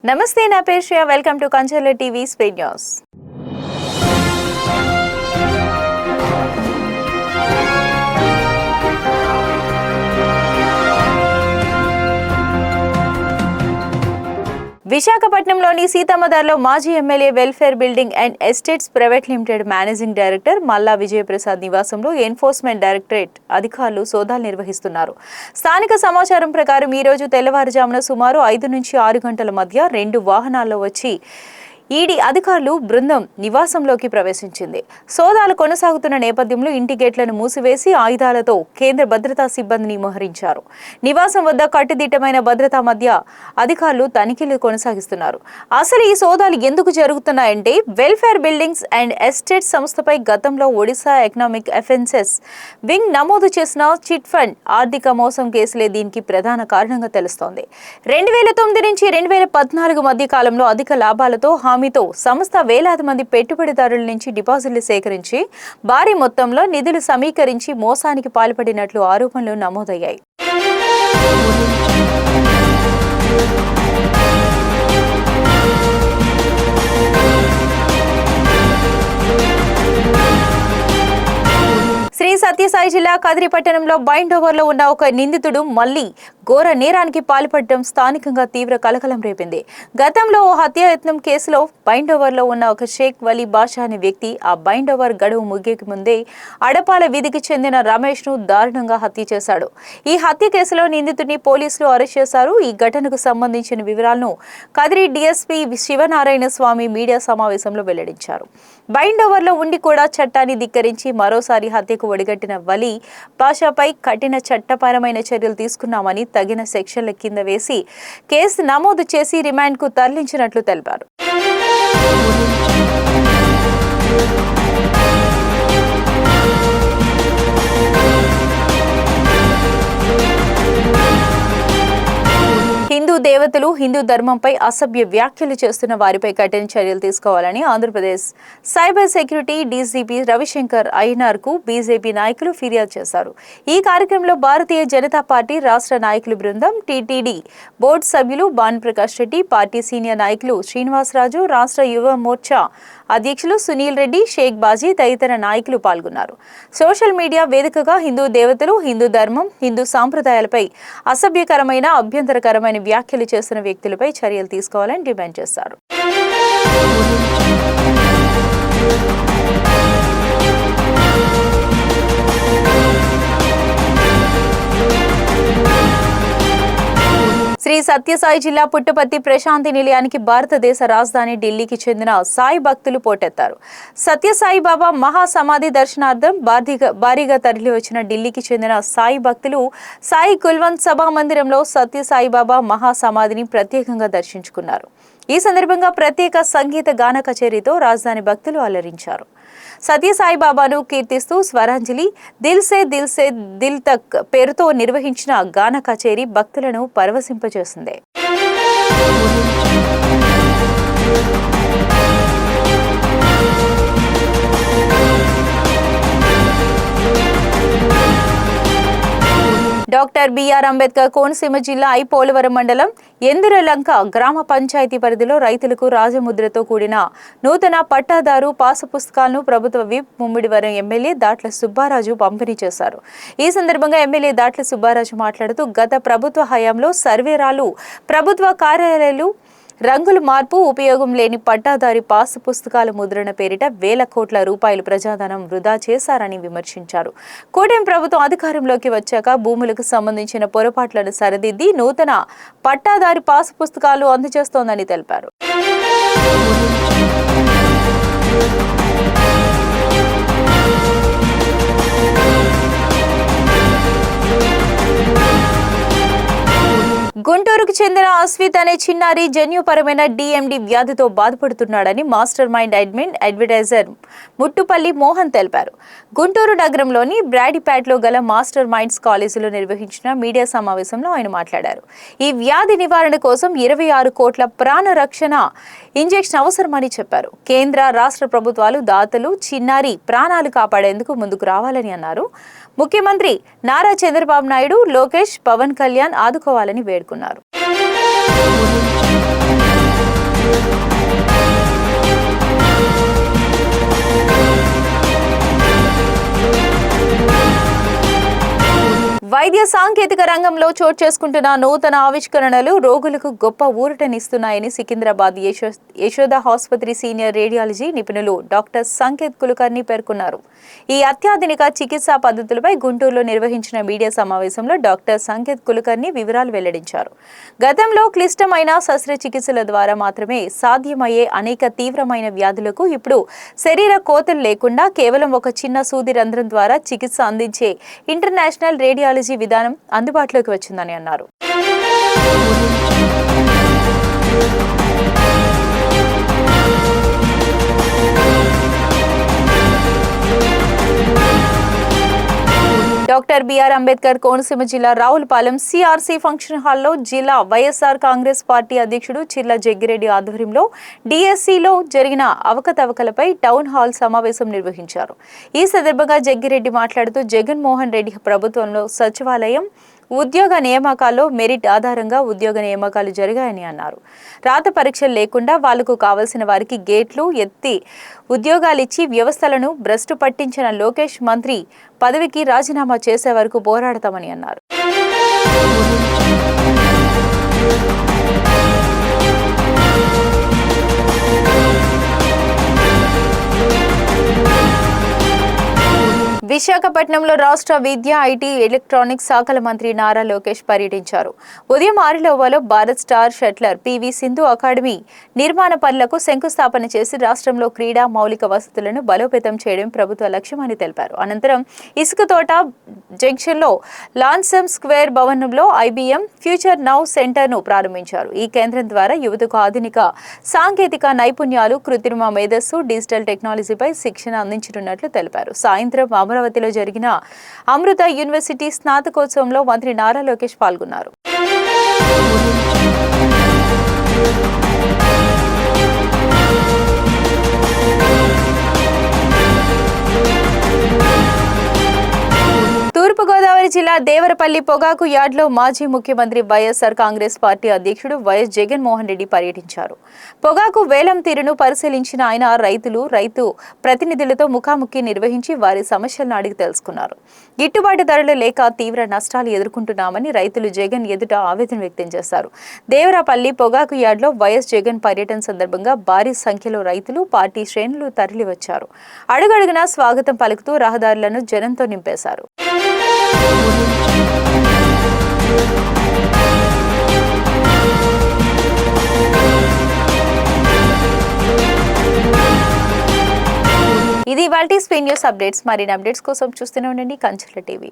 నమస్తే నా పేరు Shreya welcome to Kancharla TV speed news విశాఖపట్నంలోని సీతమ్మధార్లో మాజీ MLA welfare building and estates private limited managing director మల్లా విజయప్రసాద్ నివాసంలో ఎన్ఫోర్స్మెంట్ డైరెక్టరేట్ అధికారులు సోదాలు నిర్వహిస్తున్నారు. స్థానిక సమాచారం ప్రకారం ఈ రోజు తెల్లవారుజామున సుమారు 5 నుంచి 6 గంటల మధ్య 2 వాహనాల్లో వచ్చి ఈడీ అధికారులు బృందం నివాసంలోకి ప్రవేశించింది. సోదాలు కొనసాగుతున్న నేపథ్యంలో ఇంటి గేట్లను మూసివేసి ఆయుధాలతో కేంద్ర భద్రతా సిబ్బందిని మోహరించారు. నివాసం వద్ద కట్టుదిట్టమైన భద్రతా మధ్య అధికారులు తనిఖీలు కొనసాగిస్తున్నారు. అసలు ఈ సోదాలు ఎందుకు జరుగుతున్నాయంటే వెల్ఫేర్ బిల్డింగ్స్ అండ్ ఎస్టేట్స్ సంస్థపై గతంలో ఒడిశా ఎకనామిక్ అఫెన్సెస్ వింగ్ నమోదు చేసిన చిట్ ఫండ్ ఆర్థిక మోసం కేసులే దీనికి ప్రధాన కారణంగా తెలుస్తోంది. 2009 నుంచి 2014 మధ్య కాలంలో అధిక లాభాలతో హామీతో సంస్థ వేలాది మంది పెట్టుబడిదారుల నుంచి డిపాజిట్లు సేకరించి భారీ మొత్తంలో నిధులు సమీకరించి మోసానికి పాల్పడినట్లు ఆరోపణలు నమోదయ్యాయి. శ్రీ సత్యసాయి జిల్లా కదిరి పట్టణంలో బైండ్ ఓవర్లో ఉన్న ఒక నిందితుడు మళ్లీ ఘోర నేరానికి పాల్పడడం స్థానికంగా తీవ్ర కలకలం రేపింది. గతంలో ఓ హత్యాయత్నం కేసులో బైండ్ ఓవర్లో ఉన్న ఒక షేక్ వలీ బాషా అనే వ్యక్తి ఆ బైండ్ ఓవర్ గడువు ముగియక ముందే అడపాల వీధికి చెందిన రమేష్ ను దారుణంగా హత్య చేశాడు. ఈ హత్య కేసులో నిందితుడిని పోలీసులు అరెస్ట్ చేశారు. ఈ ఘటనకు సంబంధించిన వివరాలను కదిరి డీఎస్పీ శివనారాయణ స్వామి మీడియా సమావేశంలో వెల్లడించారు. బైండ్ ఓవర్లో ఉండి కూడా చట్టాన్ని ధిక్కరించి మరోసారి హత్యకు ఒడిగట్టిన వలీ బాషాపై కఠిన చట్టపరమైన చర్యలు తీసుకున్నామని తగిన సెక్షన్ల కింద వేసి కేసు నమోదు చేసి రిమాండ్కు తరలించినట్లు తెలిపారు. హిందూ దేవతలు హిందూ ధర్మంపై అసభ్య వ్యాఖ్యలు చేస్తున్న వారిపై కఠిన చర్యలు తీసుకోవాలని Andhra Pradesh cyber security DGP Ravishankar Ayyanar కు బీజేపీ నాయకులు ఫిర్యాదు చేశారు. ఈ కార్యక్రమంలో భారతీయ జనతా పార్టీ రాష్ట్ర నాయకుల బృందం, టీటీడీ బోర్డు సభ్యులు భానుప్రకాష్ రెడ్డి, పార్టీ సీనియర్ నాయకులు శ్రీనివాసరాజు, రాష్ట్ర యువ మోర్చా అధ్యక్షులు సునీల్ రెడ్డి, షేక్ బాజీ తదితర నాయకులు పాల్గొన్నారు. సోషల్ మీడియా వేదికగా హిందూ దేవతలు, హిందూ ధర్మం, హిందూ సాంప్రదాయాలపై అసభ్యకరమైన, అభ్యంతరకరమైన వ్యాఖ్యలు చేస్తున్న వ్యక్తులపై చర్యలు తీసుకోవాలని డిమాండ్ చేశారు. శ్రీ సత్యసాయి జిల్లా పుట్టపర్తి ప్రశాంతి నిలయానికి భారతదేశ రాజధాని ఢిల్లీకి చెందిన సాయి భక్తులు పోటెత్తారు. సత్యసాయి బాబా మహాసమాధి దర్శనార్థం భారీగా తరలి వచ్చిన ఢిల్లీకి చెందిన సాయి భక్తులు సాయి కుల్వంత్ సభా మందిరంలో సత్యసాయి బాబా మహాసమాధిని ప్రత్యేకంగా దర్శించుకున్నారు. ఈ సందర్భంగా ప్రత్యేక సంగీత గాన కచేరీతో రాజధాని భక్తులు అలరించారు. సత్యసాయి బాబాను కీర్తిస్తూ స్వరాంజలి, దిల్ సే దిల్ తక్ పేరుతో నిర్వహించిన గాన కచేరీ భక్తులను పరవశింపజేసింది. డాక్టర్ బిఆర్ అంబేద్కర్ కోనసీమ జిల్లా పోలవరం మండలం ఎందురలంక గ్రామ పంచాయతీ పరిధిలో రైతులకు రాజముద్రతో కూడిన నూతన పట్టాదారు పాసు పుస్తకాలను ప్రభుత్వ విప్ ముమ్మిడివరం ఎమ్మెల్యే దాట్ల సుబ్బారాజు పంపిణీ చేశారు. ఈ సందర్భంగా ఎమ్మెల్యే దాట్ల సుబ్బారాజు మాట్లాడుతూ గత ప్రభుత్వ హయాంలో సర్వేరాలు, ప్రభుత్వ కార్యాలయాలు, రంగుల మార్పు, ఉపయోగం లేని పట్టాదారి పాసు పుస్తకాల ముద్రణ పేరిట వేల కోట్ల రూపాయలు ప్రజాధనం వృధా చేశారని విమర్శించారు. కూటమి ప్రభుత్వం అధికారంలోకి వచ్చాక భూములకు సంబంధించిన పొరపాట్లను సరిదిద్ది నూతన పట్టాదారి పాసు పుస్తకాలు అందజేస్తోందని తెలిపారు. గుంటూరుకు చెందిన అస్విత్ అనే చిన్నారి జన్యుపరమైన డిఎండి వ్యాధితో బాధపడుతున్నాడని మాస్టర్ మైండ్ అడ్వైజర్ ముట్టుపల్లి మోహన్ తెలిపారు. గుంటూరు నగరంలోని బ్రాడీపేటలో గల మాస్టర్ మైండ్స్ కాలేజీలో నిర్వహించిన మీడియా సమావేశంలో ఆయన మాట్లాడారు. ఈ వ్యాధి నివారణ కోసం 26 కోట్ల ప్రాణ రక్షణ ఇంజెక్షన్ అవసరమని చెప్పారు. కేంద్ర, రాష్ట్ర ప్రభుత్వాలు దాతలు చిన్నారి ప్రాణాలు కాపాడేందుకు ముందుకు రావాలని అన్నారు. ముఖ్యమంత్రి నారా చంద్రబాబు నాయుడు, లోకేష్, పవన్ కళ్యాణ్ ఆదుకోవాలని వేడుకున్నారు. వైద్య సాంకేతిక రంగంలో చోటు చేసుకుంటున్న నూతన ఆవిష్కరణలు రోగులకు గొప్ప ఊరటనిస్తున్నాయని సికింద్రాబాద్ యశోద ఆసుపత్రి సీనియర్ రేడియాలజీ నిపుణులు డాక్టర్ సంకేత్ కులకర్ణి పేర్కొన్నారు. ఈ అత్యాధునిక చికిత్సా పద్ధతులపై గుంటూరులో నిర్వహించిన మీడియా సమావేశంలో డాక్టర్ సంకేత్ కులకర్ణి వివరాలు వెల్లడించారు. గతంలో క్లిష్టమైన శస్త్రచికిత్సల ద్వారా మాత్రమే సాధ్యమయ్యే అనేక తీవ్రమైన వ్యాధులకు ఇప్పుడు శరీర కోతలు లేకుండా కేవలం ఒక చిన్న సూది రంధ్రం ద్వారా చికిత్స అందించే ఇంటర్నేషనల్ రేడియాలజీ విధానం అందుబాటులోకి వచ్చిందని అన్నారు. డాక్టర్ బిఆర్ అంబేద్కర్ కోనసీమ జిల్లా రావులపాలెం సిఆర్సి ఫంక్షన్ హాల్లో జిల్లా వైఎస్ఆర్ కాంగ్రెస్ పార్టీ అధ్యక్షుడు చిర్ల జగ్గిరెడ్డి ఆధ్వర్యంలో డిఎస్సిలో జరిగిన అవకతవకలపై టౌన్ హాల్ సమావేశం నిర్వహించారు. ఈ సందర్భంగా జగ్గిరెడ్డి మాట్లాడుతూ జగన్మోహన్ రెడ్డి ప్రభుత్వంలో సచివాలయం ఉద్యోగ నియామకాల్లో మెరిట్ ఆధారంగా ఉద్యోగ నియామకాలు జరిగాయని అన్నారు. రాత పరీక్షలు లేకుండా వాళ్లకు కావలసిన వారికి గేట్లు ఎత్తి ఉద్యోగాలిచ్చి వ్యవస్థలను భ్రష్టు పట్టించిన లోకేష్ మంత్రి పదవికి రాజీనామా చేసే వరకు పోరాడతామని అన్నారు. విశాఖపట్నంలో రాష్ట్ర విద్య, ఐటీ, ఎలక్ట్రానిక్స్ శాఖల మంత్రి నారా లోకేష్ పర్యటించారు. ఉదయం ఆరిలోవాలో Bharat star shuttler PV Sindhu academy నిర్మాణ పనులకు శంకుస్థాపన చేసి రాష్ట్రంలో క్రీడా మౌలిక వసతులను బలోపేతం చేయడం ప్రభుత్వ లక్ష్యమని తెలిపారు. అనంతరం ఇసుకతోట జంక్షన్లో లాన్సమ్ స్క్వేర్ భవనంలో ఐబీఎం ఫ్యూచర్ నౌ సెంటర్ను ప్రారంభించారు. ఈ కేంద్రం ద్వారా యువతకు ఆధునిక సాంకేతిక నైపుణ్యాలు, కృత్రిమ మేధస్సు, డిజిటల్ టెక్నాలజీపై శిక్షణ అందించనున్నట్లు తెలిపారు. సాయంత్రం అమరావతిలో జరిగిన అమృత యూనివర్సిటీ స్నాతకోత్సవంలో మంత్రి నారా లోకేష్ పాల్గొన్నారు. తూర్పుగోదావరి జిల్లా దేవరపల్లి పొగాకు యార్డ్లో మాజీ ముఖ్యమంత్రి వైఎస్ఆర్ కాంగ్రెస్ పార్టీ అధ్యక్షుడు వైఎస్ జగన్మోహన్ రెడ్డి పర్యటించారు. పొగాకు వేలం తీరును పరిశీలించిన ఆయన రైతు ప్రతినిధులతో ముఖాముఖి నిర్వహించి వారి సమస్యలను అడిగి తెలుసుకున్నారు. గిట్టుబాటు ధరలు లేక తీవ్ర నష్టాలు ఎదుర్కొంటున్నామని రైతులు జగన్ ఎదుట ఆవేదన వ్యక్తం చేశారు. దేవరపల్లి పొగాకు యార్డ్లో వైఎస్ జగన్ పర్యటన సందర్భంగా భారీ సంఖ్యలో రైతులు, పార్టీ శ్రేణులు తరలివచ్చారు. అడుగడుగునా స్వాగతం పలుకుతూ రహదారులను జనంతో నింపేశారు. ఇది ఇవాల్టి స్పెయిన్ న్యూస్ అప్డేట్స్. మరిన్ని అప్డేట్స్ కోసం చూస్తూనే ఉండండి కంచెల టీవీ.